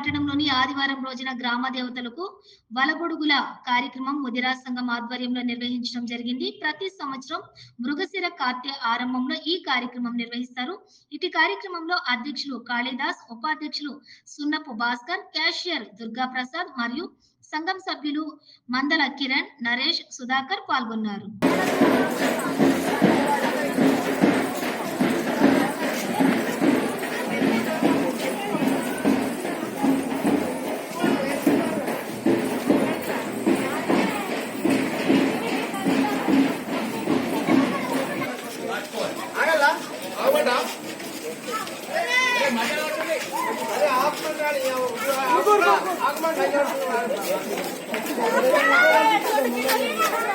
పట్టణంలోని ఆదివారం రోజున గ్రామ దేవతలకు వలగొడుగుల కార్యక్రమం ముదిరా సంఘం ఆధ్వర్యంలో నిర్వహించడం జరిగింది. ప్రతి సంవత్సరం మృగశిర కార్తె ఆరంభంలో ఈ కార్యక్రమం నిర్వహిస్తారు. ఇటు కార్యక్రమంలో అధ్యక్షులు కాళీదాస్, ఉపాధ్యక్షులు సున్నపు భాస్కర్, క్యాషియర్ దుర్గా ప్రసాద్ మరియు సంఘం సభ్యులు మందల కిరణ్, నరేష్, సుధాకర్ పాల్గొన్నారు. అరే